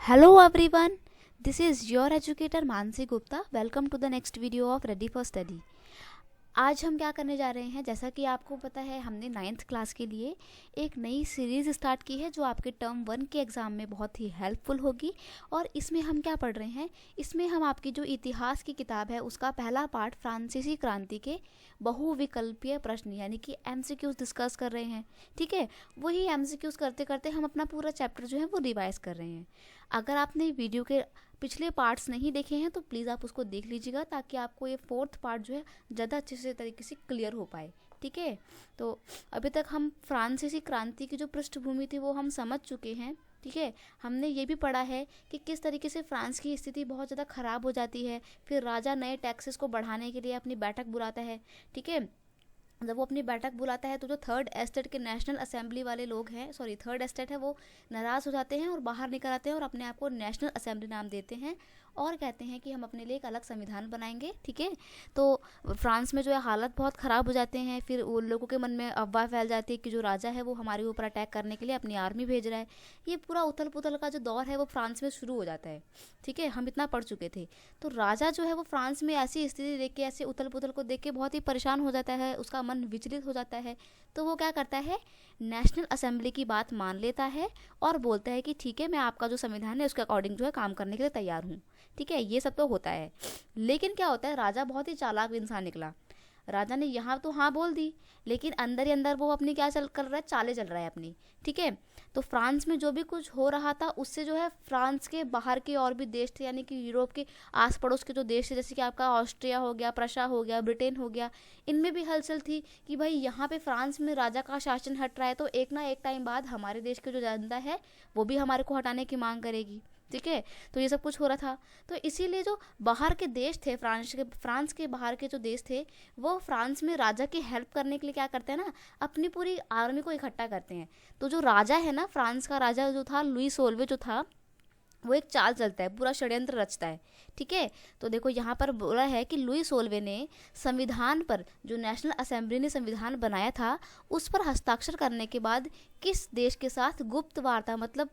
Hello everyone, this is your educator Mansi Gupta. Welcome to the next video of Ready for Study. आज हम क्या करने जा रहे हैं, जैसा कि आपको पता है हमने 9th क्लास के लिए एक नई सीरीज़ स्टार्ट की है जो आपके टर्म 1 के एग्ज़ाम में बहुत ही हेल्पफुल होगी। और इसमें हम क्या पढ़ रहे हैं, इसमें हम आपकी जो इतिहास की किताब है उसका पहला पार्ट फ्रांसीसी क्रांति के बहुविकल्पीय प्रश्न यानी कि MCQs डिस्कस कर रहे हैं। ठीक है, वही MCQs करते करते हम अपना पूरा चैप्टर जो है वो रिवाइज कर रहे हैं। अगर आपने वीडियो के पिछले पार्ट्स नहीं देखे हैं तो प्लीज़ आप उसको देख लीजिएगा ताकि आपको ये 4th पार्ट जो है ज़्यादा अच्छे से तरीके से क्लियर हो पाए। ठीक है, तो अभी तक हम फ्रांसीसी क्रांति की जो पृष्ठभूमि थी वो हम समझ चुके हैं। ठीक है, हमने ये भी पढ़ा है कि किस तरीके से फ्रांस की स्थिति बहुत ज़्यादा ख़राब हो जाती है, फिर राजा नए टैक्सेस को बढ़ाने के लिए अपनी बैठक बुलाता है। ठीक है, जब वो अपनी बैठक बुलाता है तो जो थर्ड एस्टेट के नेशनल असेंबली वाले लोग हैं, थर्ड एस्टेट है, वो नाराज़ हो जाते हैं और बाहर निकल आते हैं और अपने आप को नेशनल असेंबली नाम देते हैं और कहते हैं कि हम अपने लिए एक अलग संविधान बनाएंगे। ठीक है, तो फ्रांस में जो है हालत बहुत ख़राब हो जाते हैं। फिर उन लोगों के मन में अफवाह फैल जाती है कि जो राजा है वो हमारे ऊपर अटैक करने के लिए अपनी आर्मी भेज रहा है। ये पूरा उथल पुथल का जो दौर है वो फ्रांस में शुरू हो जाता है। ठीक है, हम इतना पढ़ चुके थे। तो राजा जो है वो फ्रांस में ऐसी स्थिति देख के, ऐसे उथल पुथल को देख के बहुत ही परेशान हो जाता है, उसका मन विचलित हो जाता है। तो वो क्या करता है, नेशनल असेंबली की बात मान लेता है और बोलता है कि ठीक है, मैं आपका जो संविधान है उसके अकॉर्डिंग जो है काम करने के लिए तैयार हूँ। ठीक है, ये सब तो होता है। लेकिन क्या होता है, राजा बहुत ही चालाक इंसान निकला। राजा ने यहाँ तो हाँ बोल दी, लेकिन अंदर ही अंदर वो अपनी क्या चल कर रहा है, चाले चल रहा है अपनी। ठीक है, तो फ्रांस में जो भी कुछ हो रहा था उससे जो है फ्रांस के बाहर के और भी देश थे, यानी कि यूरोप के आस पड़ोस के जो देश थे, जैसे कि आपका ऑस्ट्रिया हो गया, प्रशा हो गया, ब्रिटेन हो गया, इनमें भी हलचल थी कि भाई यहाँ पे फ्रांस में राजा का शासन हट रहा है तो एक ना एक टाइम बाद हमारे देश की जो जनता है वो भी हमारे को हटाने की मांग करेगी। ठीक है, तो ये सब कुछ हो रहा था। तो इसीलिए जो बाहर के देश थे, फ्रांस के बाहर के जो देश थे, वो फ्रांस में राजा की हेल्प करने के लिए क्या करते हैं ना, अपनी पूरी आर्मी को इकट्ठा करते हैं। तो जो राजा है ना, फ्रांस का राजा जो था, लुई सोल्वे जो था, वो एक चाल चलता है, पूरा षड्यंत्र रचता है। ठीक है, तो देखो यहाँ पर बोला है कि लुई सोल्वे ने संविधान पर, जो नेशनल असेंबली ने संविधान बनाया था, उस पर हस्ताक्षर करने के बाद किस देश के साथ गुप्त वार्ता, मतलब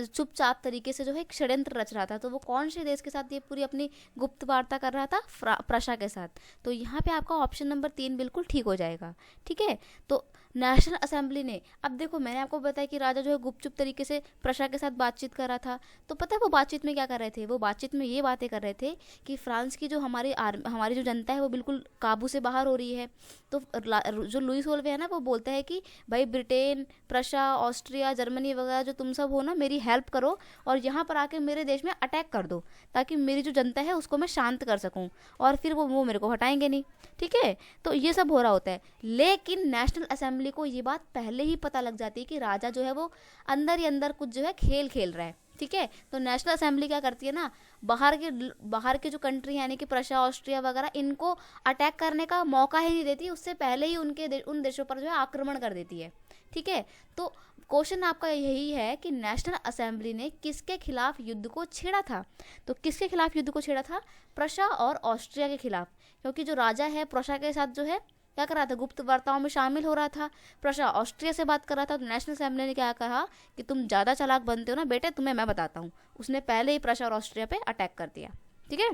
चुपचाप तरीके से जो है एक षड्यंत्र रच रहा था। तो वो कौन से देश के साथ ये पूरी अपनी गुप्त वार्ता कर रहा था, प्रशा के साथ। तो यहाँ पे आपका ऑप्शन नंबर 3 बिल्कुल ठीक हो जाएगा। ठीक है, तो नेशनल असेंबली ने, अब देखो मैंने आपको बताया कि राजा जो है गुपचुप तरीके से प्रशा के साथ बातचीत कर रहा था। तो पता है वो बातचीत में क्या कर रहे थे, वो बातचीत में ये बातें कर रहे थे कि फ्रांस की जो हमारी जो जनता है वो बिल्कुल काबू से बाहर हो रही है। तो जो लुई सोल्वे है ना, वो बोलता है कि भाई ब्रिटेन, प्रशा, ऑस्ट्रिया, जर्मनी वगैरह जो तुम सब हो ना, मेरी हेल्प करो और यहाँ पर आके मेरे देश में अटैक कर दो ताकि मेरी जो जनता है उसको मैं शांत कर सकूँ और फिर वो मेरे को हटाएंगे नहीं। ठीक है, तो ये सब हो रहा होता है। लेकिन नेशनल असेंबली को ये बात पहले ही पता लग जाती है कि राजा जो है वो अंदर ही अंदर कुछ जो है खेल खेल रहा है। ठीक है, तो नेशनल असेंबली क्या करती है ना, बाहर के जो कंट्री यानी कि प्रशा, ऑस्ट्रिया वगैरह, इनको अटैक करने का मौका ही नहीं देती, उससे पहले ही उन देशों पर जो है आक्रमण कर देती है। ठीक है, तो क्वेश्चन आपका यही है कि नेशनल असेंबली ने किसके खिलाफ युद्ध को छेड़ा था। तो किसके खिलाफ युद्ध को छेड़ा था, प्रशा और ऑस्ट्रिया के खिलाफ। क्योंकि जो राजा है प्रशा के साथ जो है क्या कर रहा था, गुप्त वार्ताओं में शामिल हो रहा था, प्रशा ऑस्ट्रिया से बात कर रहा था। तो नेशनल असेंबली ने क्या कहा कि तुम ज़्यादा चालाक बनते हो ना बेटे, तुम्हें मैं बताता हूँ। उसने पहले ही प्रशा और ऑस्ट्रिया पे अटैक कर दिया। ठीक है,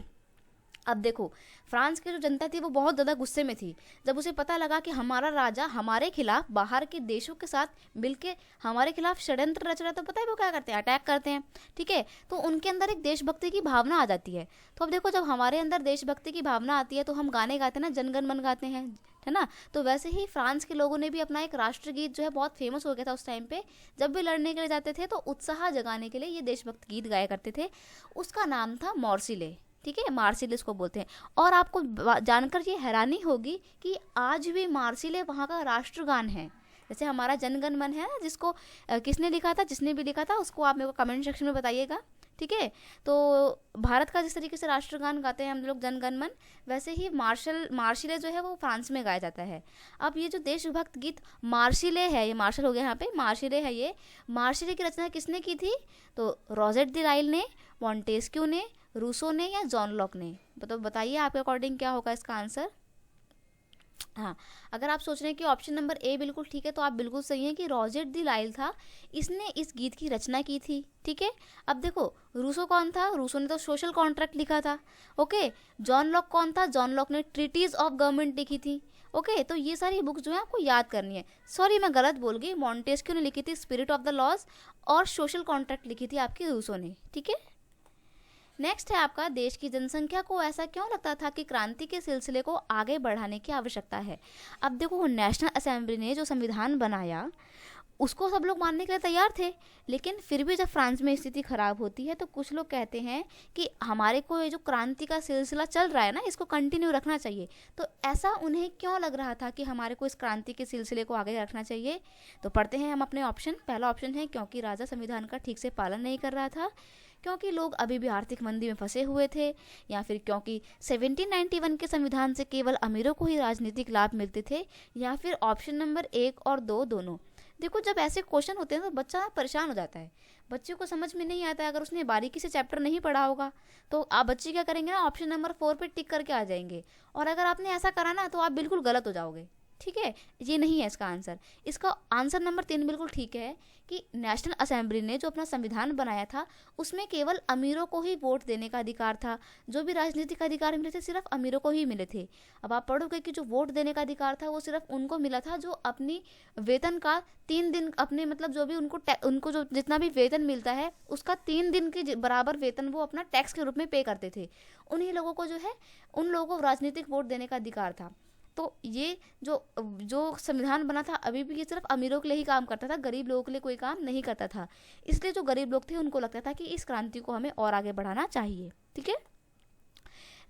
अब देखो फ्रांस की जो जनता थी वो बहुत ज़्यादा गुस्से में थी जब उसे पता लगा कि हमारा राजा हमारे खिलाफ बाहर के देशों के साथ मिलके हमारे खिलाफ षड्यंत्र रच रहा है। तो पता है वो क्या करते हैं, अटैक करते हैं। ठीक है, तो उनके अंदर एक देशभक्ति की भावना आ जाती है। तो अब देखो, जब हमारे अंदर देशभक्ति की भावना आती है तो हम गाने गाते हैं ना, जनगण मन गाते हैं, है ना। तो वैसे ही फ्रांस के लोगों ने भी अपना एक राष्ट्रगीत जो है बहुत फेमस हो गया था उस टाइम पे। जब भी लड़ने के लिए जाते थे तो उत्साह जगाने के लिए ये देशभक्त गीत गाया करते थे। उसका नाम था मॉर्सिले। ठीक है, मार्सिलिस को बोलते हैं। और आपको जानकर ये हैरानी होगी कि आज भी मार्सिले वहाँ का राष्ट्रगान है। जैसे हमारा जनगण मन है ना, जिसको किसने लिखा था, जिसने भी लिखा था उसको आप मेरे को कमेंट सेक्शन में बताइएगा। ठीक है, तो भारत का जिस तरीके से राष्ट्रगान गाते हैं हम लोग जनगण मन, वैसे ही मार्शिले जो है वो फ्रांस में गाया जाता है। अब ये जो देशभक्त गीत मार्शिले है, ये मार्शल हो गया यहाँ पे, मार्शिले है ये। मार्शिले की रचना किसने की थी, तो रोजेट द लाइल ने, मॉन्टेस्क्यू ने, रूसो ने या जॉन लॉक ने। तो बताइए आपके अकॉर्डिंग क्या होगा इसका आंसर। हाँ, अगर आप सोच रहे हैं कि ऑप्शन नंबर ए बिल्कुल ठीक है, तो आप बिल्कुल सही हैं कि रॉजर द लाइल था, इसने इस गीत की रचना की थी। ठीक है, अब देखो रूसो कौन था, रूसो ने तो सोशल कॉन्ट्रैक्ट लिखा था। ओके, जॉन लॉक कौन था, जॉन लॉक ने ट्रीटीज ऑफ गवर्नमेंट लिखी थी। ओके, तो ये सारी बुक्स जो है आपको याद करनी है। सॉरी मैं गलत बोल गई, मॉन्टेस्क्यू ने लिखी थी स्पिरिट ऑफ द लॉज, और सोशल कॉन्ट्रैक्ट लिखी थी आपकी रूसो ने। ठीक है, नेक्स्ट है आपका, देश की जनसंख्या को ऐसा क्यों लगता था कि क्रांति के सिलसिले को आगे बढ़ाने की आवश्यकता है। अब देखो, नेशनल असेंबली ने जो संविधान बनाया उसको सब लोग मानने के लिए तैयार थे, लेकिन फिर भी जब फ्रांस में स्थिति खराब होती है तो कुछ लोग कहते हैं कि हमारे को ये जो क्रांति का सिलसिला चल रहा है ना, इसको कंटिन्यू रखना चाहिए। तो ऐसा उन्हें क्यों लग रहा था कि हमारे को इस क्रांति के सिलसिले को आगे रखना चाहिए। तो पढ़ते हैं हम अपने ऑप्शन। पहला ऑप्शन है क्योंकि राजा संविधान का ठीक से पालन नहीं कर रहा था, क्योंकि लोग अभी भी आर्थिक मंदी में फंसे हुए थे, या फिर क्योंकि 1791 के संविधान से केवल अमीरों को ही राजनीतिक लाभ मिलते थे, या फिर ऑप्शन नंबर 1 और 2 दोनों। देखो, जब ऐसे क्वेश्चन होते हैं तो बच्चा परेशान हो जाता है, बच्चे को समझ में नहीं आता है। अगर उसने बारीकी से चैप्टर नहीं पढ़ा होगा तो आप बच्चे क्या करेंगे ना, ऑप्शन नंबर 4 पे टिक करके आ जाएंगे, और अगर आपने ऐसा करा ना तो आप बिल्कुल गलत हो जाओगे। ठीक है, ये नहीं है इसका आंसर। इसका आंसर नंबर 3 बिल्कुल ठीक है कि नेशनल असेंबली ने जो अपना संविधान बनाया था उसमें केवल अमीरों को ही वोट देने का अधिकार था। जो भी राजनीतिक अधिकार मिले थे सिर्फ अमीरों को ही मिले थे। अब आप पढ़ोगे कि जो वोट देने का अधिकार था वो सिर्फ उनको मिला था जो अपनी वेतन का 3 दिन, अपने मतलब जो भी उनको जो जितना भी वेतन मिलता है उसका 3 दिन के बराबर वेतन वो अपना टैक्स के रूप में पे करते थे। उन्हीं लोगों को जो है, उन लोगों को राजनीतिक वोट देने का अधिकार था। तो ये जो संविधान बना था अभी भी ये सिर्फ अमीरों के लिए ही काम करता था, गरीब लोगों के लिए कोई काम नहीं करता था। इसलिए जो गरीब लोग थे उनको लगता था कि इस क्रांति को हमें और आगे बढ़ाना चाहिए। ठीक है,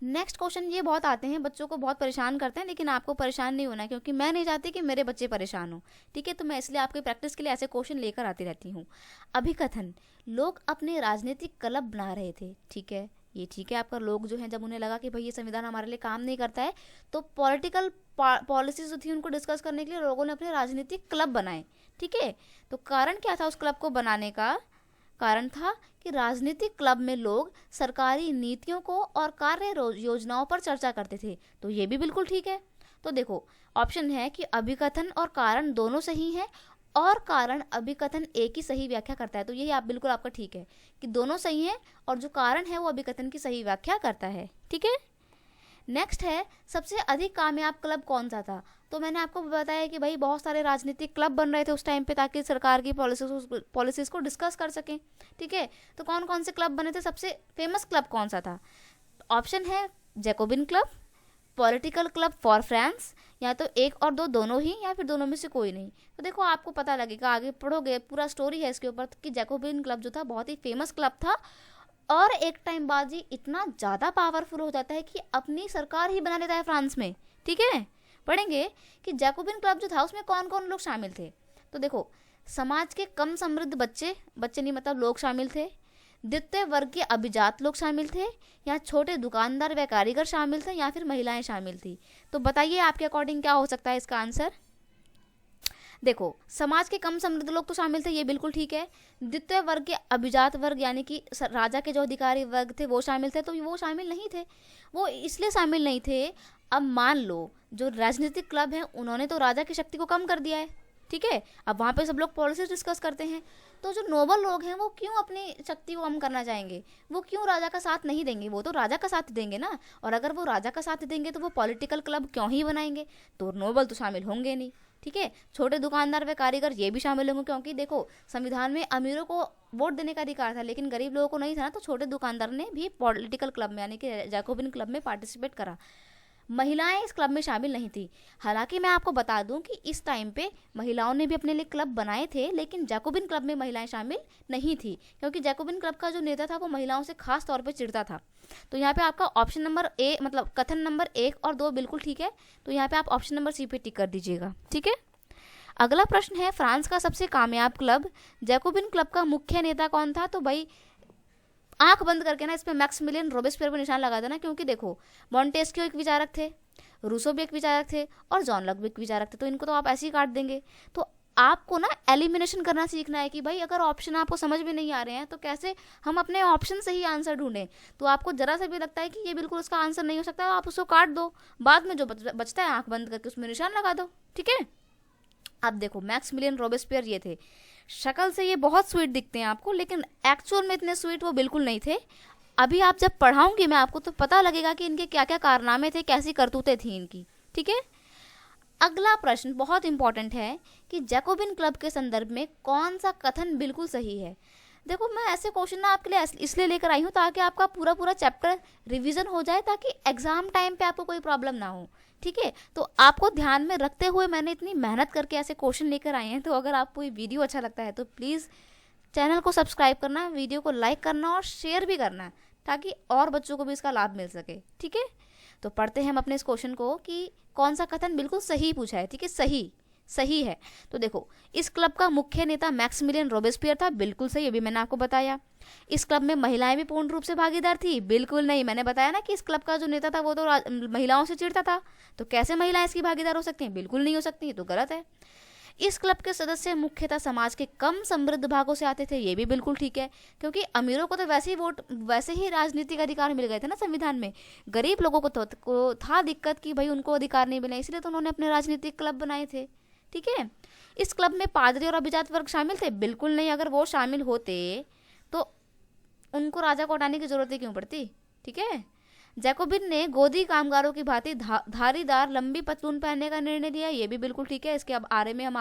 नेक्स्ट क्वेश्चन ये बहुत आते हैं, बच्चों को बहुत परेशान करते हैं, लेकिन आपको परेशान नहीं होना क्योंकि मैं नहीं चाहती कि मेरे बच्चे परेशान हो। ठीक है, तो मैं इसलिए आपकी प्रैक्टिस के लिए ऐसे क्वेश्चन लेकर आती रहती हूँ। अभिकथन, लोग अपने राजनीतिक क्लब बना रहे थे। ठीक है, ये ठीक है आपका। लोग जो हैं जब उन्हें लगा कि भाई ये संविधान हमारे लिए काम नहीं करता है तो पॉलिटिकल पॉलिसीज जो थी उनको डिस्कस करने के लिए लोगों ने अपने राजनीतिक क्लब बनाए। ठीक है, तो कारण क्या था उस क्लब को बनाने का? कारण था कि राजनीतिक क्लब में लोग सरकारी नीतियों को और कार्य योजनाओं पर चर्चा करते थे। तो ये भी बिल्कुल ठीक है। तो देखो, ऑप्शन है कि अभिकथन और कारण दोनों सही हैं, और कारण अभिकथन एक ही सही व्याख्या करता है। तो यही आप बिल्कुल आपका ठीक है कि दोनों सही हैं और जो कारण है वो अभिकथन की सही व्याख्या करता है। ठीक है, नेक्स्ट है, सबसे अधिक कामयाब क्लब कौन सा था? तो मैंने आपको बताया कि भाई बहुत सारे राजनीतिक क्लब बन रहे थे उस टाइम पे ताकि सरकार की पॉलिसीज को डिस्कस कर सकें। ठीक है, तो कौन कौन से क्लब बने थे? सबसे फेमस क्लब कौन सा था? ऑप्शन है Jacobin club, political club for France, या तो 1 और 2 दोनों ही, या फिर दोनों में से कोई नहीं। तो देखो आपको पता लगेगा, आगे पढ़ोगे पूरा स्टोरी है इसके ऊपर कि जैकोबिन क्लब जो था बहुत ही फेमस क्लब था, और एक टाइम बाद ये इतना ज़्यादा पावरफुल हो जाता है कि अपनी सरकार ही बना लेता है फ्रांस में। ठीक है, पढ़ेंगे कि जैकोबिन क्लब जो था उसमें कौन कौन लोग शामिल थे। तो देखो, समाज के कम समृद्ध बच्चे नहीं मतलब लोग शामिल थे, द्वितीय वर्ग के अभिजात लोग शामिल थे, या छोटे दुकानदार व कारीगर शामिल थे, या फिर महिलाएं शामिल थी। तो बताइए आपके अकॉर्डिंग क्या हो सकता है इसका आंसर? देखो, समाज के कम समृद्ध लोग तो शामिल थे, ये बिल्कुल ठीक है। द्वितीय वर्ग के अभिजात वर्ग यानी कि राजा के जो अधिकारी वर्ग थे वो शामिल थे, तो वो शामिल नहीं थे। वो इसलिए शामिल नहीं थे, अब मान लो जो राजनीतिक क्लब हैं उन्होंने तो राजा की शक्ति को कम कर दिया है। ठीक है, अब वहाँ पे सब लोग पॉलिसी डिस्कस करते हैं, तो जो नोबल लोग हैं वो क्यों अपनी शक्ति को कम करना चाहेंगे? वो क्यों राजा का साथ नहीं देंगे? वो तो राजा का साथ देंगे ना, और अगर वो राजा का साथ देंगे तो वो पॉलिटिकल क्लब क्यों ही बनाएंगे? तो नोबल तो शामिल होंगे नहीं। ठीक है, छोटे दुकानदार व कारीगर ये भी शामिल होंगे, क्योंकि देखो संविधान में अमीरों को वोट देने का अधिकार था लेकिन गरीब लोगों को नहीं था ना, तो छोटे दुकानदार ने भी पॉलिटिकल क्लब में यानी कि जैकोबिन क्लब में पार्टिसिपेट करा। महिलाएं इस क्लब में शामिल नहीं थी। हालांकि मैं आपको बता दूं कि इस टाइम पे महिलाओं ने भी अपने लिए क्लब बनाए थे, लेकिन जैकोबिन क्लब में महिलाएं शामिल नहीं थी, क्योंकि जैकोबिन क्लब का जो नेता था वो महिलाओं से खास तौर पे चिढ़ता था। तो यहाँ पे आपका ऑप्शन नंबर ए मतलब कथन नंबर 1 और 2 बिल्कुल ठीक है। तो यहाँ पे आप ऑप्शन नंबर सी पे टिक कर दीजिएगा। ठीक है, अगला प्रश्न है, फ्रांस का सबसे कामयाब क्लब जैकोबिन क्लब का मुख्य नेता कौन था? तो भाई आंख बंद करके ना इस पे मैक्सिमिलियन रोबेस्पियर पर निशान लगा देना, क्योंकि देखो मॉन्टेस्क्यू एक विचारक थे, रूसो भी एक विचारक थे, और जॉन लॉक भी एक विचारक थे, तो इनको तो आप ऐसे ही काट देंगे। तो आपको ना एलिमिनेशन करना सीखना है कि भाई अगर ऑप्शन आपको समझ में नहीं आ रहे हैं तो कैसे हम अपने ऑप्शन से ही आंसर ढूंढें। तो आपको जरा सा भी लगता है कि ये बिल्कुल उसका आंसर नहीं हो सकता, आप उसको काट दो, बाद में जो बचता है आंख बंद करके उसमें निशान लगा दो। ठीक है, अब देखो मैक्सिमिलियन रॉबेस्पियर ये थे, शक्ल से ये बहुत स्वीट दिखते हैं आपको, लेकिन एक्चुअल में इतने स्वीट वो बिल्कुल नहीं थे। अभी आप जब पढ़ाऊंगी मैं आपको तो पता लगेगा कि इनके क्या क्या कारनामे थे, कैसी करतूतें थी इनकी। ठीक है, अगला प्रश्न बहुत इंपॉर्टेंट है कि जैकोबिन क्लब के संदर्भ में कौन सा कथन बिल्कुल सही है। देखो मैं ऐसे क्वेश्चन ना आपके लिए इसलिए लेकर आई हूँ ताकि आपका पूरा पूरा चैप्टर रिवीजन हो जाए, ताकि एग्जाम टाइम पे आपको कोई प्रॉब्लम ना हो। ठीक है, तो आपको ध्यान में रखते हुए मैंने इतनी मेहनत करके ऐसे क्वेश्चन लेकर आए हैं। तो अगर आपको ये वीडियो अच्छा लगता है तो प्लीज़ चैनल को सब्सक्राइब करना, वीडियो को लाइक करना और शेयर भी करना, ताकि और बच्चों को भी इसका लाभ मिल सके। ठीक है, तो पढ़ते हैं हम अपने इस क्वेश्चन को कि कौन सा कथन बिल्कुल सही पूछा है। ठीक है, सही है। तो देखो, इस क्लब का मुख्य नेता मैक्सिमिलियन रॉबेस्पियर था, बिल्कुल सही, अभी मैंने आपको बताया। इस क्लब में महिलाएं भी पूर्ण रूप से भागीदार थी, बिल्कुल नहीं, मैंने बताया ना कि इस क्लब का जो नेता था वो तो महिलाओं से चिढ़ता था, तो कैसे महिलाएं इसकी भागीदार हो सकती हैं, बिल्कुल नहीं हो सकती, ये तो गलत है। इस क्लब के सदस्य मुख्यतः समाज के कम समृद्ध भागों से आते थे, ये भी बिल्कुल ठीक है, क्योंकि अमीरों को तो वैसे ही राजनीतिक अधिकार मिल गए थे ना संविधान में। गरीब लोगों को था दिक्कत कि भाई उनको अधिकार नहीं मिले, इसलिए तो उन्होंने अपने राजनीतिक क्लब बनाए थे। ठीक है, इस क्लब में पादरी और अभिजात वर्ग शामिल थे, बिल्कुल नहीं, अगर वो शामिल होते तो उनको राजा को हटाने की जरूरत ही क्यों पड़ती। ठीक है, जैकोबिन ने गोदी कामगारों की भांति धारीदार लंबी पतलून पहनने का निर्णय लिया, ये भी बिल्कुल ठीक है। इसके बारे में हम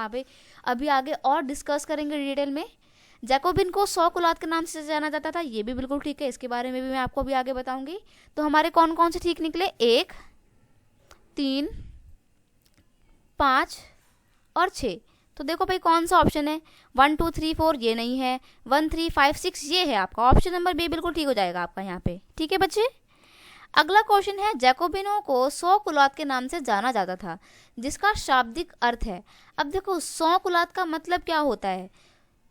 अभी आगे और डिस्कस करेंगे डिटेल में। जैकोबिन को 100 कुलात के नाम से जाना जाता था, ये भी बिल्कुल ठीक है, इसके बारे में भी मैं आपको अभी आगे बताऊंगी। तो हमारे कौन कौन से ठीक निकले, 1, 3, 5 और 6। तो देखो भाई कौन सा ऑप्शन है, 1, 2, 3, 4 ये नहीं है, 1, 3, 5, 6 ये है आपका, ऑप्शन नंबर बी बिल्कुल ठीक हो जाएगा आपका यहाँ पे। ठीक है बच्चे, अगला क्वेश्चन है, जैकोबिनों को 100 कुलात के नाम से जाना जाता था, जिसका शाब्दिक अर्थ है। अब देखो 100 कुलात का मतलब क्या होता है,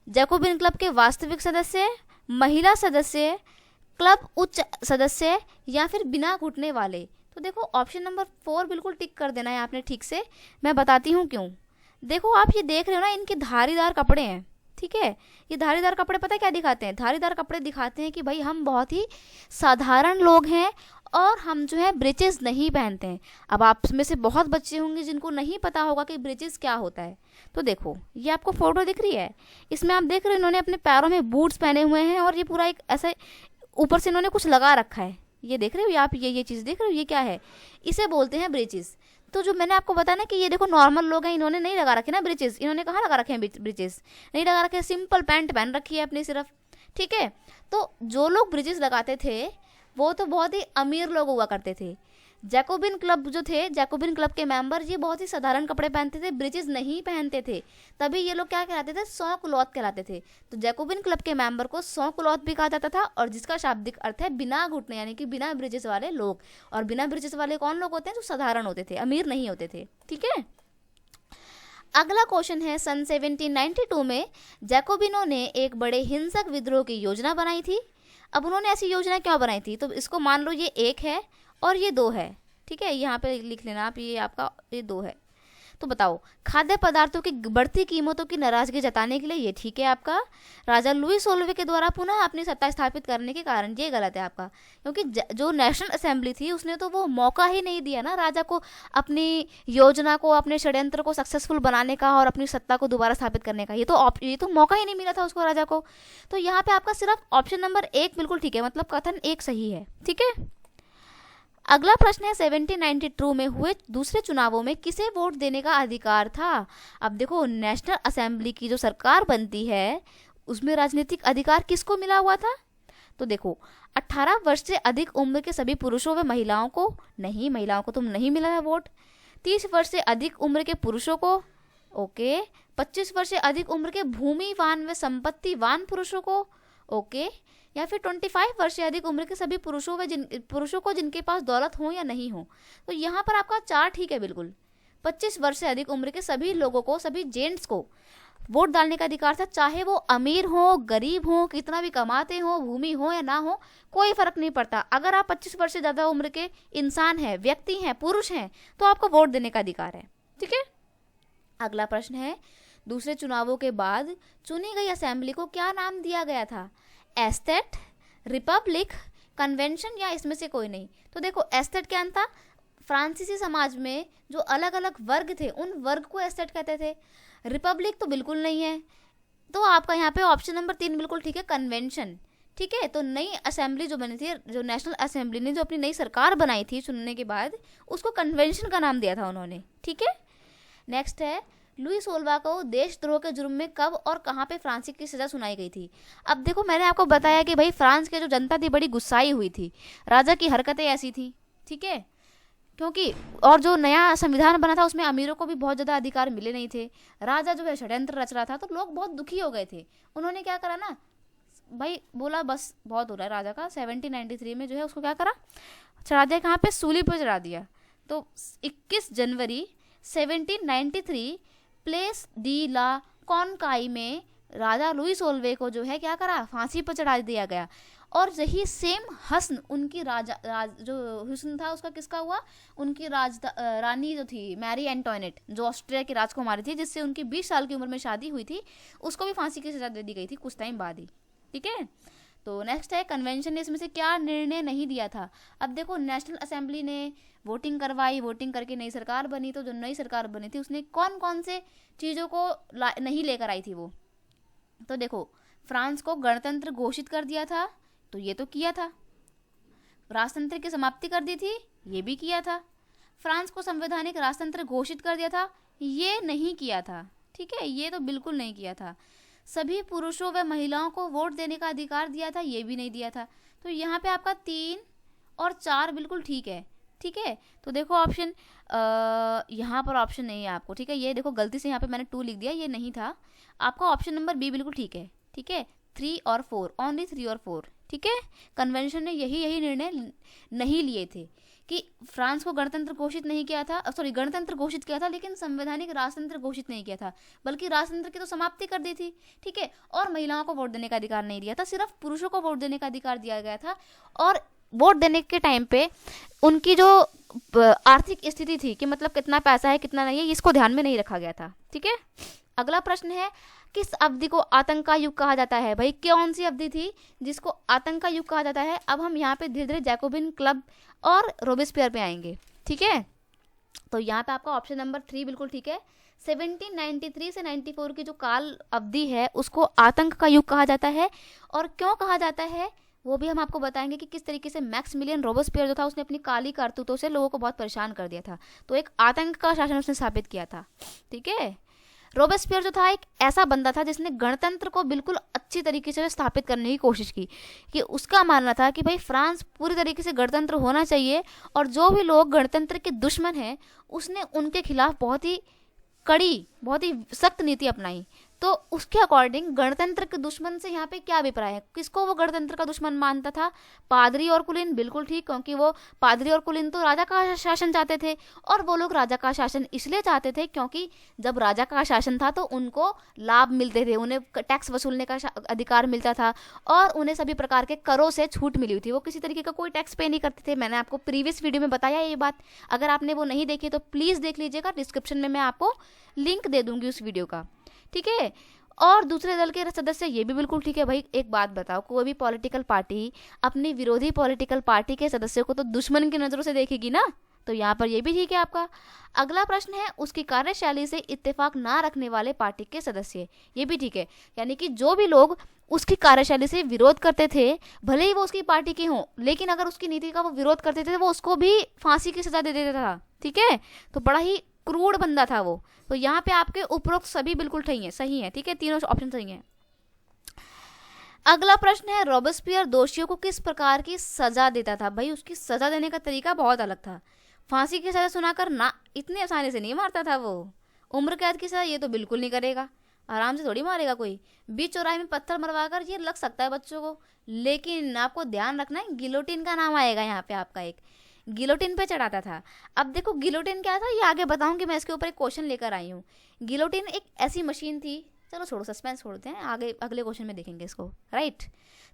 जैकोबिन क्लब के वास्तविक सदस्य, महिला सदस्य, क्लब उच्च सदस्य या फिर बिना घुटने वाले। तो देखो ऑप्शन नंबर 4 बिल्कुल टिक कर देना है आपने ठीक से, मैं बताती हूँ क्यों। देखो आप ये देख रहे हो ना, इनके धारीदार कपड़े हैं। ठीक है, ये धारीदार कपड़े पता क्या दिखाते हैं, धारीदार कपड़े दिखाते हैं कि भाई हम बहुत ही साधारण लोग हैं और हम जो है ब्रीचेस नहीं पहनते हैं। अब आप में से बहुत बच्चे होंगे जिनको नहीं पता होगा कि ब्रीचेस क्या होता है। तो देखो ये आपको फोटो दिख रही है, इसमें आप देख रहे हो इन्होंने अपने पैरों में बूट्स पहने हुए हैं और ये पूरा एक ऐसे ऊपर से इन्होंने कुछ लगा रखा है, ये देख रहे हो आप, ये चीज़ देख रहे हो, ये क्या है, इसे बोलते हैं ब्रीचेस। तो जो मैंने आपको बताया ना कि ये देखो नॉर्मल लोग हैं, इन्होंने नहीं लगा रखे ना ब्रीचेस, इन्होंने कहाँ लगा रखे हैं ब्रीचेस, नहीं लगा रखे, सिंपल पैंट पहन रखी है अपनी सिर्फ। ठीक है, तो जो लोग ब्रीचेस लगाते थे वो तो बहुत ही अमीर लोग हुआ करते थे। जैकोबिन क्लब जो थे, जैकोबिन क्लब के मेंबर, ये बहुत ही साधारण कपड़े पहनते थे, ब्रीचेस नहीं पहनते थे, तभी ये लोग क्या कहलाते थे, 100 कुलौत कहलाते थे। तो जैकोबिन क्लब के मेंबर को 100 कुलौत भी कहा जाता था, और जिसका शाब्दिक अर्थ है बिना घुटने, यानी कि बिना ब्रीचेस वाले लोग। और बिना ब्रीचेस वाले कौन लोग होते हैं, जो साधारण होते थे, अमीर नहीं होते थे। ठीक है, अगला क्वेश्चन है, सन 1792 में जैकोबिनों ने एक बड़े हिंसक विद्रोह की योजना बनाई थी। अब उन्होंने ऐसी योजना क्यों बनाई थी, तो इसको मान लो ये 1 है और ये 2 है। ठीक है, यहाँ पे लिख लेना आप, ये आपका ये 2 है। तो बताओ, खाद्य पदार्थों की बढ़ती कीमतों की नाराजगी जताने के लिए, ये ठीक है आपका। राजा लुई 16वें के द्वारा पुनः अपनी सत्ता स्थापित करने के कारण, ये गलत है आपका, क्योंकि जो नेशनल असेंबली थी उसने तो वो मौका ही नहीं दिया ना राजा को अपनी योजना को, अपने षड्यंत्र को सक्सेसफुल बनाने का और अपनी सत्ता को दोबारा स्थापित करने का, ये तो मौका ही नहीं मिला था उसको, राजा को। तो यहाँ पे आपका सिर्फ ऑप्शन नंबर 1 बिल्कुल ठीक है, मतलब कथन 1 सही है। ठीक है, अगला प्रश्न है, 1792 में हुए दूसरे चुनावों में किसे वोट देने का अधिकार था। अब देखो नेशनल असेंबली की जो सरकार बनती है उसमें राजनीतिक अधिकार किसको मिला हुआ था। तो देखो 18 वर्ष से अधिक उम्र के सभी पुरुषों व महिलाओं को, नहीं महिलाओं को तो नहीं मिला है वोट। 30 वर्ष से अधिक उम्र के पुरुषों को, ओके। 25 वर्ष से अधिक उम्र के भूमिवान व संपत्तिवान पुरुषों को, ओके। या फिर 25 वर्ष से अधिक उम्र के सभी पुरुषों को जिनके पास दौलत हो या नहीं हो। तो यहाँ पर आपका 4 ठीक है बिल्कुल। 25 वर्ष से अधिक उम्र के सभी लोगों को, सभी जेंट्स को वोट डालने का अधिकार था, चाहे वो अमीर हो, गरीब हो, कितना भी कमाते हो, भूमि हो या ना हो, कोई फर्क नहीं पड़ता। अगर आप 25 वर्ष से ज़्यादा उम्र के इंसान हैं, व्यक्ति हैं, पुरुष हैं, तो आपको वोट देने का अधिकार है। ठीक है, अगला प्रश्न है, दूसरे चुनावों के बाद चुनी गई असेंबली को क्या नाम दिया गया था? एस्टेट, रिपब्लिक, कन्वेंशन या इसमें से कोई नहीं? तो देखो एस्टेट क्या था, फ्रांसीसी समाज में जो अलग अलग वर्ग थे उन वर्ग को एस्टेट कहते थे। रिपब्लिक तो बिल्कुल नहीं है, तो आपका यहाँ पे ऑप्शन नंबर 3 बिल्कुल ठीक है, कन्वेंशन। ठीक है, तो नई असेंबली जो बनी थी, जो नेशनल असेंबली ने जो अपनी नई सरकार बनाई थी चुनने के बाद, उसको कन्वेंशन का नाम दिया था उन्होंने। ठीक है, नेक्स्ट है, लुई सोलवा को देशद्रोह के जुर्म में कब और कहाँ पे फांसी की सजा सुनाई गई थी? अब देखो मैंने आपको बताया कि भाई फ्रांस की जो जनता थी बड़ी गुस्साई हुई थी, राजा की हरकतें ऐसी थी। ठीक है, क्योंकि और जो नया संविधान बना था उसमें अमीरों को भी बहुत ज़्यादा अधिकार मिले नहीं थे, राजा जो है षड्यंत्र रच रहा था, तो लोग बहुत दुखी हो गए थे। उन्होंने क्या करा ना भाई, बोला बस बहुत हो रहा है राजा का, 1793 में जो है उसको क्या करा, चढ़ा दिया कहाँ पे, सूली पे चढ़ा दिया। तो 21 जनवरी 1793 प्लेस डी ला कॉनकाई में राजा लुई सोलवे को जो है क्या करा, फांसी पर चढ़ा दिया गया। और यही सेम हस्न उनकी जो हुस्न था उसका किसका हुआ, उनकी रानी जो थी मैरी एंटोनेट, जो ऑस्ट्रिया की राजकुमारी थी, जिससे उनकी 20 साल की उम्र में शादी हुई थी, उसको भी फांसी की सजा दे दी गई थी कुछ टाइम बाद ही। ठीक है, तो नेक्स्ट है, कन्वेंशन ने इसमें से क्या निर्णय नहीं दिया था? अब देखो नेशनल असेंबली ने वोटिंग करवाई, वोटिंग करके नई सरकार बनी, तो जो नई सरकार बनी थी उसने कौन कौन से चीज़ों को नहीं लेकर आई थी वो? तो देखो फ्रांस को गणतंत्र घोषित कर दिया था, तो ये तो किया था। राजतंत्र की समाप्ति कर दी थी, ये भी किया था। फ्रांस को संवैधानिक राजतंत्र घोषित कर दिया था, ये नहीं किया था। ठीक है, ये तो बिल्कुल नहीं किया था। सभी पुरुषों व महिलाओं को वोट देने का अधिकार दिया था, ये भी नहीं दिया था। तो यहाँ पे आपका 3 और 4 बिल्कुल ठीक है। ठीक है, तो देखो ऑप्शन यहाँ पर ऑप्शन नहीं है आपको। ठीक है, ये देखो गलती से यहाँ पे मैंने 2 लिख दिया, ये नहीं था आपका। ऑप्शन नंबर बी बिल्कुल ठीक है। ठीक है, 3 और 4, ओनली 3 और 4। ठीक है, कन्वेंशन ने यही निर्णय नहीं लिए थे कि फ्रांस को गणतंत्र घोषित नहीं किया था, सॉरी गणतंत्र घोषित किया था लेकिन संवैधानिक राजतंत्र घोषित नहीं किया था, बल्कि राजतंत्र की तो समाप्ति कर दी थी। ठीक है, और महिलाओं को वोट देने का अधिकार नहीं दिया था, सिर्फ पुरुषों को वोट देने का अधिकार दिया गया था। और वोट देने के टाइम पे उनकी जो आर्थिक स्थिति थी कि मतलब कितना पैसा है कितना नहीं है, इसको ध्यान में नहीं रखा गया था। ठीक है, अगला प्रश्न है, किस अवधि को आतंक का युग कहा जाता है? भाई कौन सी अवधि थी जिसको आतंक का युग कहा जाता है? अब हम यहाँ पे धीरे धीरे जैकोबिन क्लब और रोबेस्पियर पे आएंगे। ठीक है, तो यहाँ पे आपका ऑप्शन नंबर 3 बिल्कुल ठीक है। 1793 से 94 की जो काल अवधि है उसको आतंक का युग कहा जाता है। और क्यों कहा जाता है वो भी हम आपको बताएंगे कि किस तरीके से मैक्सिमिलियन रोबेस्पियर जो था उसने अपनी काली करतूतों से लोगों को बहुत परेशान कर दिया था, तो एक आतंक का शासन उसने स्थापित किया था। ठीक है, रोबेस्पियर जो था एक ऐसा बंदा था जिसने गणतंत्र को बिल्कुल अच्छी तरीके से स्थापित करने की कोशिश की, कि उसका मानना था कि भाई फ्रांस पूरी तरीके से गणतंत्र होना चाहिए, और जो भी लोग गणतंत्र के दुश्मन हैं उसने उनके खिलाफ बहुत ही कड़ी, बहुत ही सख्त नीति अपनाई। तो उसके अकॉर्डिंग गणतंत्र के दुश्मन से यहाँ पे क्या अभिप्राय है, किसको वो गणतंत्र का दुश्मन मानता था? पादरी और कुलीन, बिल्कुल ठीक, क्योंकि वो पादरी और कुलीन तो राजा का शासन चाहते थे, और वो लोग राजा का शासन इसलिए चाहते थे क्योंकि जब राजा का शासन था तो उनको लाभ मिलते थे, उन्हें टैक्स वसूलने का अधिकार मिलता था, और उन्हें सभी प्रकार के करों से छूट मिली हुई थी, वो किसी तरीके का कोई टैक्स पे नहीं करते थे। मैंने आपको प्रीवियस वीडियो में बताया ये बात, अगर आपने वो नहीं देखी तो प्लीज़ देख लीजिएगा, डिस्क्रिप्शन में मैं आपको लिंक दे दूंगी उस वीडियो का। ठीक है, और दूसरे दल के सदस्य, ये भी बिल्कुल ठीक है। भाई एक बात बताओ, कोई भी पॉलिटिकल पार्टी अपनी विरोधी पॉलिटिकल पार्टी के सदस्यों को तो दुश्मन की नज़रों से देखेगी ना, तो यहाँ पर ये भी ठीक है आपका। अगला प्रश्न है, उसकी कार्यशैली से इत्तेफाक ना रखने वाले पार्टी के सदस्य, ये भी ठीक है। यानी कि जो भी लोग उसकी कार्यशैली से विरोध करते थे, भले ही वो उसकी पार्टी के हों, लेकिन अगर उसकी नीति का वो विरोध करते थे वो उसको भी फांसी की सजा दे देता था। ठीक है, तो बड़ा ही क्रूर बंदा था वो। तो यहाँ पे आपके उपरोक्त सभी बिल्कुल सही है। ठीक है, तीनों ऑप्शन सही हैं। अगला प्रश्न है, रोबेस्पियर दोषियों को किस प्रकार की सजा देता था? भाई उसकी सजा देने का तरीका बहुत अलग था। फांसी की सजा सुनाकर ना इतनी आसानी से नहीं मारता था वो। उम्र कैद की सजा ये तो बिल्कुल नहीं करेगा, आराम से थोड़ी मारेगा कोई। बीच चौराहे में पत्थर मरवा कर ये लग सकता है बच्चों को, लेकिन आपको ध्यान रखना है गिलोटिन का नाम आएगा यहाँ पे आपका, एक गिलोटिन पे चढ़ाता था। अब देखो गिलोटिन क्या था ये आगे बताऊंगी, मैं इसके ऊपर एक क्वेश्चन लेकर आई हूँ। गिलोटिन एक ऐसी मशीन थी, चलो छोड़ो सस्पेंस छोड़ते हैं, आगे अगले क्वेश्चन में देखेंगे इसको। राइट,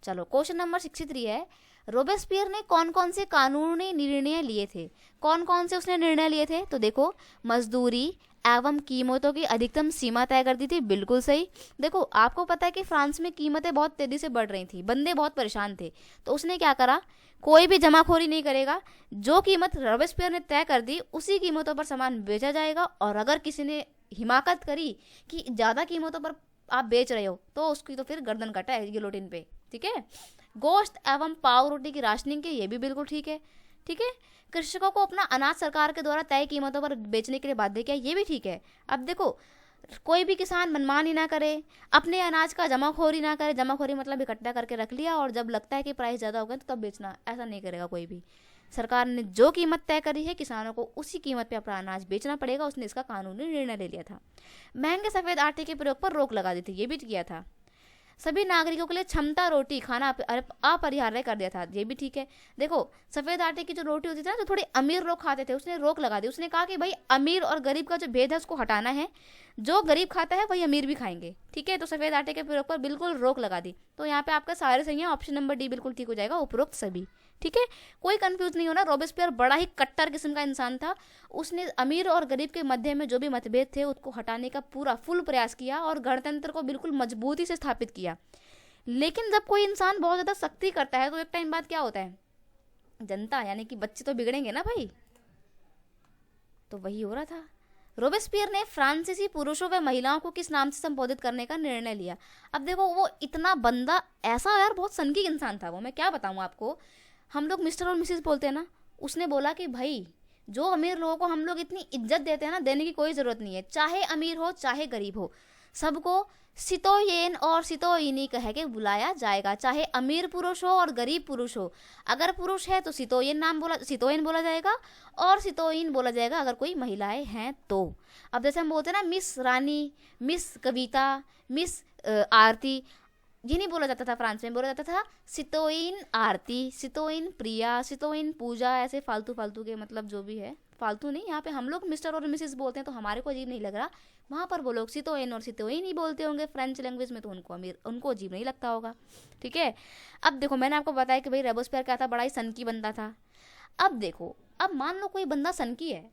चलो क्वेश्चन नंबर 63 है, रोबेस्पियर ने कौन कौन से कानूनी निर्णय लिए थे? कौन कौन से उसने निर्णय लिए थे? तो देखो, मजदूरी, एवं कीमतों की अधिकतम सीमा तय कर दी थी। बिल्कुल सही। देखो आपको पता है कि फ्रांस में कीमतें बहुत तेजी से बढ़ रही थी, बंदे बहुत परेशान थे, तो उसने क्या करा, कोई भी जमाखोरी नहीं करेगा, जो कीमत रॉबेस्पियर ने तय कर दी उसी कीमतों पर सामान बेचा जाएगा, और अगर किसी ने हिमाकत करी कि ज़्यादा कीमतों पर आप बेच रहे हो तो उसकी तो फिर गर्दन कटा है गिलोटिन पे। ठीक है। गोश्त एवं पाव रोटी की राशनिंग के, ये भी बिल्कुल ठीक है। ठीक है। कृषकों को अपना अनाज सरकार के द्वारा तय कीमतों पर बेचने के लिए बाध्य किया, ये भी ठीक है। अब देखो कोई भी किसान मनमानी ना करे, अपने अनाज का जमाखोरी ना करे, जमाखोरी मतलब इकट्ठा करके रख लिया और जब लगता है कि प्राइस ज़्यादा हो गया तो तब बेचना, ऐसा नहीं करेगा कोई भी। सरकार ने जो कीमत तय करी है किसानों को उसी कीमत पे अपना अनाज बेचना पड़ेगा, उसने इसका कानूनी निर्णय ले लिया था। महंगे सफ़ेद आटे के प्रयोग पर रोक लगा दी थी, ये भी किया था। सभी नागरिकों के लिए क्षमता रोटी खाना अपरिहार्य कर दिया था, ये भी ठीक है। देखो सफ़ेद आटे की जो रोटी होती थी ना, जो थोड़े अमीर लोग खाते थे, उसने रोक लगा दी। उसने कहा कि भाई अमीर और गरीब का जो भेद है उसको हटाना है, जो गरीब खाता है वही अमीर भी खाएंगे। ठीक है। तो सफ़ेद आटे के प्रयोग पर बिल्कुल रोक लगा दी। तो यहाँ पे आपका सारे सही है, ऑप्शन नंबर डी बिल्कुल ठीक हो जाएगा, उपरोक्त सभी। ठीक है। कोई कंफ्यूज नहीं होना, रॉबेस्पियर बड़ा ही कट्टर किस्म का इंसान था। उसने अमीर और गरीब के मध्य में जो भी मतभेद थे उसको हटाने का पूरा फुल प्रयास किया और गणतंत्र को बिल्कुल मजबूती से स्थापित किया। लेकिन जब कोई इंसान बहुत ज़्यादा सख्ती करता है तो एक टाइम बाद क्या होता है, जनता यानी कि बच्चे तो बिगड़ेंगे ना भाई, तो वही हो रहा था। रोबेस्पियर ने फ्रांसीसी पुरुषों व महिलाओं को किस नाम से संबोधित करने का निर्णय लिया। अब देखो वो इतना बंदा ऐसा यार बहुत सनकी इंसान था वो, मैं क्या बताऊँ आपको। हम लोग मिस्टर और मिसेस बोलते हैं ना, उसने बोला कि भाई जो अमीर लोगों को हम लोग इतनी इज्जत देते हैं ना, देने की कोई ज़रूरत नहीं है, चाहे अमीर हो चाहे गरीब हो, सबको सितोयेन और सितोयिनी कह के बुलाया जाएगा, चाहे अमीर पुरुष हो और गरीब पुरुष हो। अगर पुरुष है तो सितोयेन बोला जाएगा और सितोयिन बोला जाएगा अगर कोई महिलाएं हैं तो। अब जैसे हम बोलते हैं ना मिस रानी, मिस कविता, मिस आरती, ये नहीं बोला जाता था, फ्रांस में बोला जाता था सितोयिन आरती, सितोयिन प्रिया, सितोयिन पूजा, ऐसे फालतू फालतू के मतलब जो भी है, फालतू नहीं, यहाँ पे हम लोग मिस्टर और मिसेस बोलते हैं तो हमारे को अजीब नहीं लग रहा, वहाँ पर वो लोग सितोयन और सितोयिन ही बोलते होंगे फ्रेंच लैंग्वेज में, तो उनको अजीब नहीं लगता होगा। ठीक है। अब देखो मैंने आपको बताया कि भाई रोबेस्पियर क्या था, बड़ा ही सनकी बंदा था। अब देखो, अब मान लो कोई बंदा सनकी है,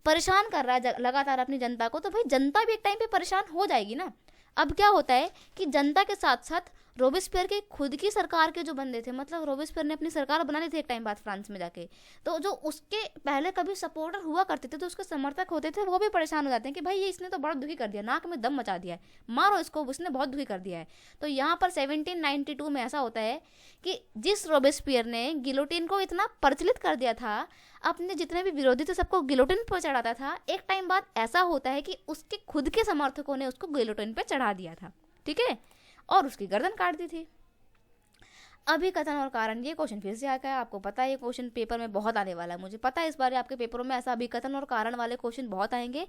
परेशान कर रहा है लगातार अपनी जनता को, तो भाई जनता भी एक टाइम पे परेशान हो जाएगी ना। अब क्या होता है कि जनता के साथ साथ रोबेस्पियर के खुद की सरकार के जो बंदे थे, मतलब रोबेस्पियर ने अपनी सरकार बना ली थी एक टाइम बाद फ्रांस में जाके, तो जो उसके पहले कभी सपोर्टर हुआ करते थे, तो उसके समर्थक होते थे, वो भी परेशान हो जाते हैं कि भाई ये इसने तो बड़ा दुखी कर दिया, नाक में दम मचा दिया है, मारो इसको, उसने बहुत दुखी कर दिया है। तो यहाँ पर 1792 में ऐसा होता है कि जिस रोबेस्पियर ने गिलोटिन को इतना प्रचलित कर दिया था, अपने जितने भी विरोधी थे सबको गिलोटिन पर चढ़ाता था, एक टाइम बाद ऐसा होता है कि उसके खुद के समर्थकों ने उसको गिलोटिन पे चढ़ा दिया था। ठीक है। और उसकी गर्दन काट दी थी। अभिकथन और कारण, ये क्वेश्चन फिर से आ गया, आपको पता है ये क्वेश्चन पेपर में बहुत आने वाला है, मुझे पता है इस बार आपके पेपरों में ऐसा अभिकथन और कारण वाले क्वेश्चन बहुत आएंगे।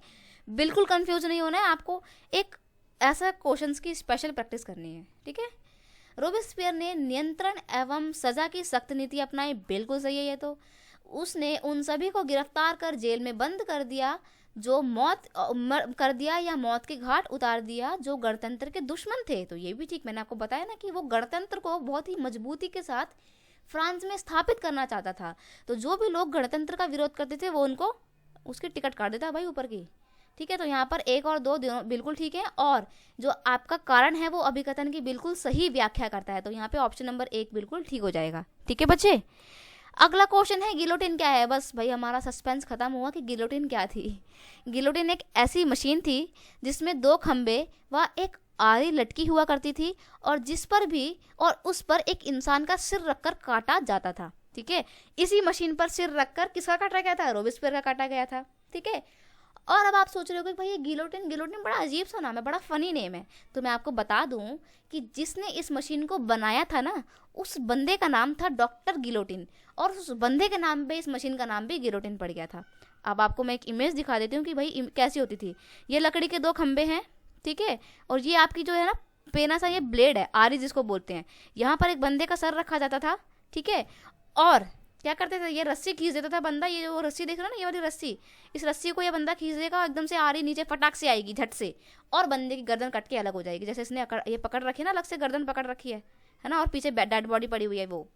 बिल्कुल कंफ्यूज नहीं होना है आपको, एक ऐसा क्वेश्चंस की स्पेशल प्रैक्टिस करनी है। ठीक है। रोबेस्पियर ने नियंत्रण एवं सजा की सख्त नीति अपनाई, बिल्कुल सही है ये तो। उसने उन सभी को गिरफ्तार कर जेल में बंद कर दिया जो मौत कर दिया या मौत के घाट उतार दिया जो गणतंत्र के दुश्मन थे, तो ये भी ठीक। मैंने आपको बताया ना कि वो गणतंत्र को बहुत ही मजबूती के साथ फ्रांस में स्थापित करना चाहता था, तो जो भी लोग गणतंत्र का विरोध करते थे वो उनको उसकी टिकट काट देता भाई ऊपर की। ठीक है। तो यहाँ पर 1 और 2 बिल्कुल ठीक है, और जो आपका कारण है वो अभिकथन की बिल्कुल सही व्याख्या करता है, तो यहाँ पे ऑप्शन नंबर 1 बिल्कुल ठीक हो जाएगा। ठीक है बच्चे। अगला क्वेश्चन है गिलोटिन क्या है। बस भाई हमारा सस्पेंस खत्म हुआ कि गिलोटिन क्या थी। गिलोटिन एक ऐसी मशीन थी जिसमें 2 खंबे व एक आरी लटकी हुआ करती थी और जिस पर भी और उस पर एक इंसान का सिर रखकर काटा जाता था। ठीक है। इसी मशीन पर सिर रखकर किसका काटा गया था, रोबेस्पियर का काटा गया था। ठीक है। और अब आप सोच रहे हो कि भाई ये गिलोटिन गिलोटिन बड़ा अजीब सा नाम है, बड़ा फनी नेम है, तो मैं आपको बता दूं कि जिसने इस मशीन को बनाया था ना, उस बंदे का नाम था डॉक्टर गिलोटिन, और उस बंदे के नाम पे इस मशीन का नाम भी गिलोटिन पड़ गया था। अब आपको मैं एक इमेज दिखा देती हूँ कि भाई कैसी होती थी। ये लकड़ी के 2 खंबे हैं, ठीक है, और ये आपकी जो है ना पेना सा ये ब्लेड है, आरी जिसको बोलते हैं, यहाँ पर एक बंदे का सर रखा जाता था। ठीक है। और क्या करते थे, ये रस्सी खींच देता था बंदा, ये जो रस्सी देख रहा ना, ये वाली रस्सी, इस रस्सी को ये बंदा खींच देगा, एकदम से आरी नीचे फटाक से आएगी झट से, और बंदे की गर्दन कट के अलग हो जाएगी। जैसे इसने ये पकड़ रखी है ना, अलग से गर्दन पकड़ रखी है ना, और पीछे डेड बॉडी पड़ी हुई है वो।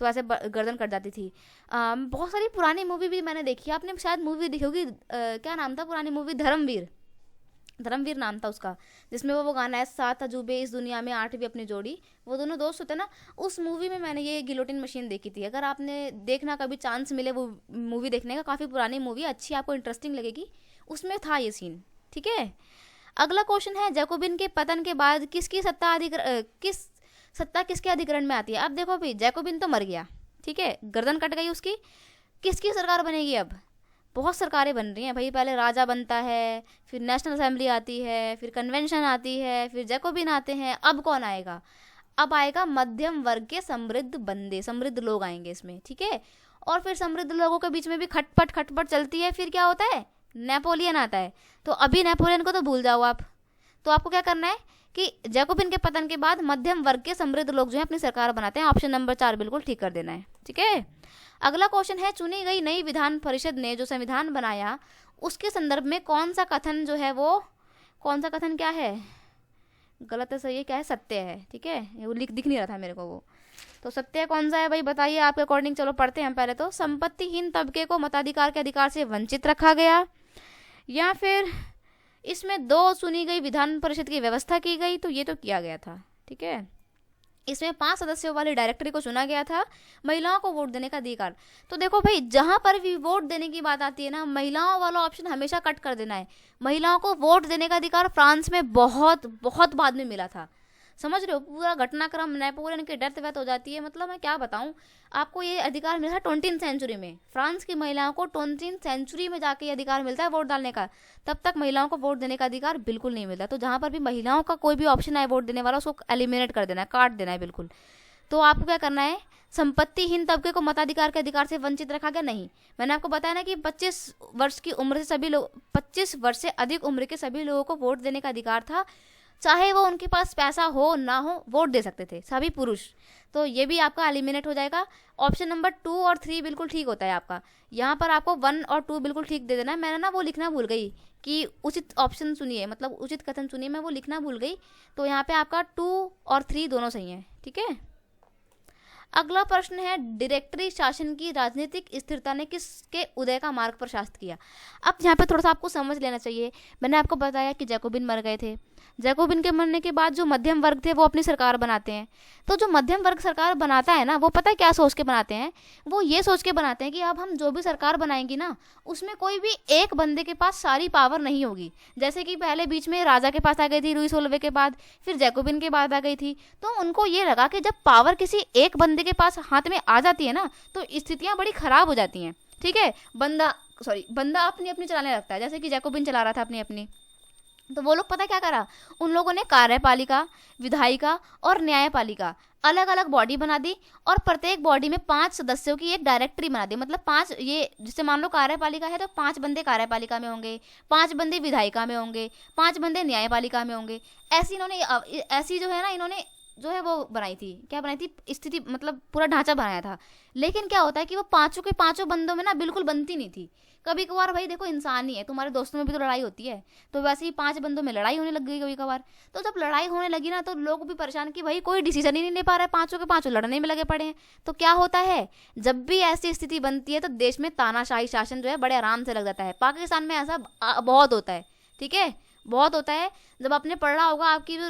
तो ऐसे गर्दन कट जाती थी। बहुत सारी पुरानी मूवी भी मैंने देखी है, आपने शायद मूवी देखी होगी, क्या नाम था पुरानी मूवी, धर्मवीर, धर्मवीर नाम था उसका, जिसमें वो गाना है, 7 अजूबे इस दुनिया में 8वीं अपनी जोड़ी, वो दोनों दोस्त होते ना, उस मूवी में मैंने ये गिलोटिन मशीन देखी थी। अगर आपने देखना कभी चांस मिले वो मूवी देखने का, काफ़ी पुरानी मूवी है, अच्छी, आपको इंटरेस्टिंग लगेगी, उसमें था ये सीन। ठीक है, अगला क्वेश्चन है, जैकोबिन के पतन के बाद किसकी सत्ता किसके अधिग्रहण में आती है। अब देखो भाई, जैकोबिन तो मर गया, ठीक है, गर्दन कट गई उसकी, किसकी सरकार बनेगी अब। बहुत सरकारें बन रही हैं भाई, पहले राजा बनता है, फिर नेशनल असेंबली आती है, फिर कन्वेंशन आती है, फिर जैकोबिन आते हैं, अब कौन आएगा, अब आएगा मध्यम वर्ग के समृद्ध बंदे, समृद्ध लोग आएंगे इसमें। ठीक है, और फिर समृद्ध लोगों के बीच में भी खटपट चलती है, फिर क्या होता है, नेपोलियन आता है। तो अभी नेपोलियन को तो भूल जाओ आप, तो आपको क्या करना है कि जैकोबिन के पतन के बाद मध्यम वर्ग के समृद्ध लोग जो है अपनी सरकार बनाते हैं। ऑप्शन नंबर 4 बिल्कुल ठीक कर देना है। ठीक है, अगला क्वेश्चन है, चुनी गई नई विधान परिषद ने जो संविधान बनाया उसके संदर्भ में कौन सा कथन जो है, वो कौन सा कथन क्या है, गलत है सही है क्या है, सत्य है। ठीक है, वो दिख नहीं रहा था मेरे को, वो तो सत्य कौन सा है भाई, बताइए आपके अकॉर्डिंग। चलो पढ़ते हैं पहले तो, संपत्तिहीन तबके को मताधिकार के अधिकार से वंचित रखा गया, या फिर इसमें 2 चुनी गई विधान परिषद की व्यवस्था की गई, तो ये तो किया गया था। ठीक है, इसमें 5 सदस्यों वाली डायरेक्टरी को चुना गया था, महिलाओं को वोट देने का अधिकार। तो देखो भाई, जहां पर भी वोट देने की बात आती है ना, महिलाओं वाला ऑप्शन हमेशा कट कर देना है। महिलाओं को वोट देने का अधिकार फ्रांस में बहुत बहुत बाद में मिला था, समझ रहे हो, पूरा घटनाक्रम नेपोलियन की डेथ वेथ हो जाती है, मतलब मैं क्या बताऊं आपको, ये अधिकार मिला था 20वीं सेंचुरी में। फ्रांस की महिलाओं को 20वीं सेंचुरी में जाके ये अधिकार मिलता है वोट डालने का, तब तक महिलाओं को वोट देने का अधिकार बिल्कुल नहीं मिलता। तो जहां पर भी महिलाओं का कोई भी ऑप्शन आए वोट देने वाला, उसको एलिमिनेट कर देना है, काट देना है बिल्कुल। तो आपको क्या करना है, संपत्तिहीन तबके को मताधिकार के अधिकार से वंचित रखा गया, नहीं। मैंने आपको बताया ना कि 25 वर्ष की उम्र से सभी लोग, 25 वर्ष से अधिक उम्र के सभी लोगों को वोट देने का अधिकार था, चाहे वो उनके पास पैसा हो ना हो, वोट दे सकते थे सभी पुरुष। तो ये भी आपका एलिमिनेट हो जाएगा। ऑप्शन नंबर 2 और 3 बिल्कुल ठीक होता है आपका, यहाँ पर आपको 1 और 2 बिल्कुल ठीक दे देना है। मैंने ना वो लिखना भूल गई कि उचित ऑप्शन सुनिए, मतलब उचित कथन सुनिए, मैं वो लिखना भूल गई, तो यहाँ पे आपका 2 और 3 दोनों सही हैं। ठीक है, अगला प्रश्न है, डायरेक्टरी शासन की राजनीतिक स्थिरता ने किसके उदय का मार्ग प्रशस्त किया। अब यहाँ पे थोड़ा सा आपको समझ लेना चाहिए। मैंने आपको बताया कि जैकोबिन मर गए थे, जैकोबिन के मरने के बाद जो मध्यम वर्ग थे वो अपनी सरकार बनाते हैं। तो जो मध्यम वर्ग सरकार बनाता है ना, वो पता है क्या सोच के बनाते हैं, वो ये सोच के बनाते हैं कि अब हम जो भी सरकार बनाएंगे ना, उसमें कोई भी एक बंदे के पास सारी पावर नहीं होगी। जैसे कि पहले बीच में राजा के पास आ गई थी लुई 16वें के बाद, फिर जैकोबिन के बाद आ गई थी। तो उनको ये लगा कि जब पावर किसी एक बंदे के पास हाथ में आ जाती है ना, तो स्थितियां बड़ी खराब हो जाती हैं। ठीक है, बंदा अपनी अपनी चलाने लगता है, जैसे कि जैकोबिन चला रहा था अपनी अपनी। तो वो लोग पता क्या करा, उन लोगों ने कार्यपालिका, विधायिका और न्यायपालिका अलग अलग बॉडी बना दी, और प्रत्येक बॉडी में 5 सदस्यों की एक डायरेक्टरी बना दी। मतलब 5, ये जैसे मान लो कार्यपालिका है तो 5 बंदे कार्यपालिका में होंगे, 5 बंदे विधायिका में होंगे, 5 बंदे न्यायपालिका में होंगे। ऐसी जो है ना, इन्होंने जो है वो बनाई थी, क्या बनाई थी, स्थिति, मतलब पूरा ढांचा बनाया था। लेकिन क्या होता है कि वो 5 के 5 बंदों में ना बिल्कुल बनती नहीं थी। कभी कभार भाई देखो, इंसान ही है, तुम्हारे दोस्तों में भी तो लड़ाई होती है, तो वैसे ही 5 बंदों में लड़ाई होने लग गई कभी कभार। तो जब लड़ाई होने लगी ना, तो लोग भी परेशान कि भाई कोई डिसीजन ही नहीं ले पा रहा है, 5 के 5 लड़ने में लगे पड़े हैं। तो क्या होता है, जब भी ऐसी स्थिति बनती है तो देश में तानाशाही शासन जो है बड़े आराम से लग जाता है। पाकिस्तान में ऐसा बहुत होता है। ठीक है, बहुत होता है। जब आपने पढ़ा होगा, आपकी जो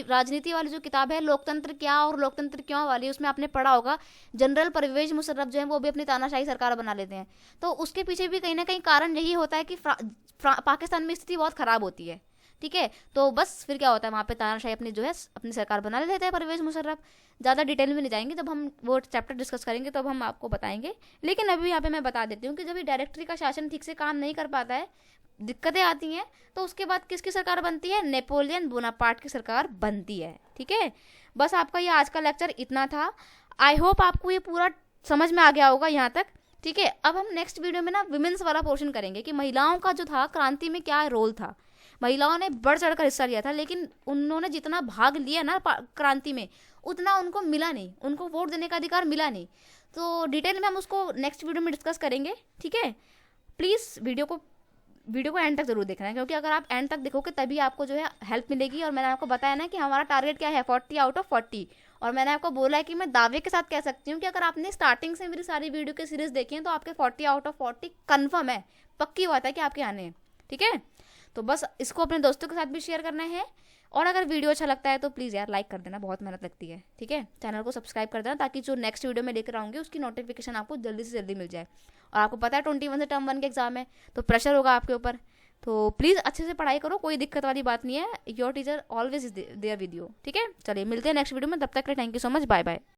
राजनीति वाली जो किताब है, लोकतंत्र क्या और लोकतंत्र क्यों वाली, उसमें आपने पढ़ा होगा जनरल परवेज मुशर्रफ जो है वो भी अपनी तानाशाही सरकार बना लेते हैं। तो उसके पीछे भी कहीं ना कहीं कारण यही होता है कि पाकिस्तान में स्थिति बहुत खराब होती है। ठीक है, तो बस फिर क्या होता है, वहाँ पे तानाशाही अपनी जो है अपनी सरकार बना लेते हैं परवेज मुशर्रफ। ज़्यादा डिटेल में नहीं जाएंगे, जब हम वो चैप्टर डिस्कस करेंगे तब हम आपको बताएंगे। लेकिन अभी यहाँ पे मैं बता देती हूँ कि जब डायरेक्टरी का शासन ठीक से काम नहीं कर पाता है, दिक्कतें आती हैं, तो उसके बाद किसकी सरकार बनती है, नेपोलियन बोनापार्ट की सरकार बनती है। ठीक है, बस आपका ये आज का लेक्चर इतना था। आई होप आपको ये पूरा समझ में आ गया होगा यहाँ तक। ठीक है, अब हम नेक्स्ट वीडियो में ना विमेंस वाला पोर्शन करेंगे कि महिलाओं का जो था क्रांति में क्या रोल था। महिलाओं ने बढ़ चढ़ कर हिस्सा लिया था, लेकिन उन्होंने जितना भाग लिया ना क्रांति में, उतना उनको मिला नहीं, उनको वोट देने का अधिकार मिला नहीं। तो डिटेल में हम उसको नेक्स्ट वीडियो में डिस्कस करेंगे। ठीक है, प्लीज़ वीडियो को एंड तक जरूर देखना है, क्योंकि अगर आप एंड तक देखोगे तभी आपको जो है हेल्प मिलेगी। और मैंने आपको बताया ना कि हमारा टारगेट क्या है, 40 आउट ऑफ 40, और मैंने आपको बोला है कि मैं दावे के साथ कह सकती हूँ कि अगर आपने स्टार्टिंग से मेरी सारी वीडियो की सीरीज देखी है तो आपके 40 आउट ऑफ 40 कन्फर्म है, पक्की बात है कि आपके आने हैं। ठीक है, तो बस इसको अपने दोस्तों के साथ भी शेयर करना है, और अगर वीडियो अच्छा लगता है तो प्लीज़ यार लाइक कर देना, बहुत मेहनत लगती है। ठीक है, चैनल को सब्सक्राइब कर देना ताकि जो नेक्स्ट वीडियो में लेकर आऊँगी उसकी नोटिफिकेशन आपको जल्दी से जल्दी मिल जाए। और आपको पता है 21 से टर्म 1 के एग्जाम है, तो प्रेशर होगा आपके ऊपर, तो प्लीज़ अच्छे से पढ़ाई करो, कोई दिक्कत वाली बात नहीं है। Your teacher always is there with you. ठीक है, चलिए मिलते हैं नेक्स्ट वीडियो में, तब तक के लिए thank you so much, bye bye.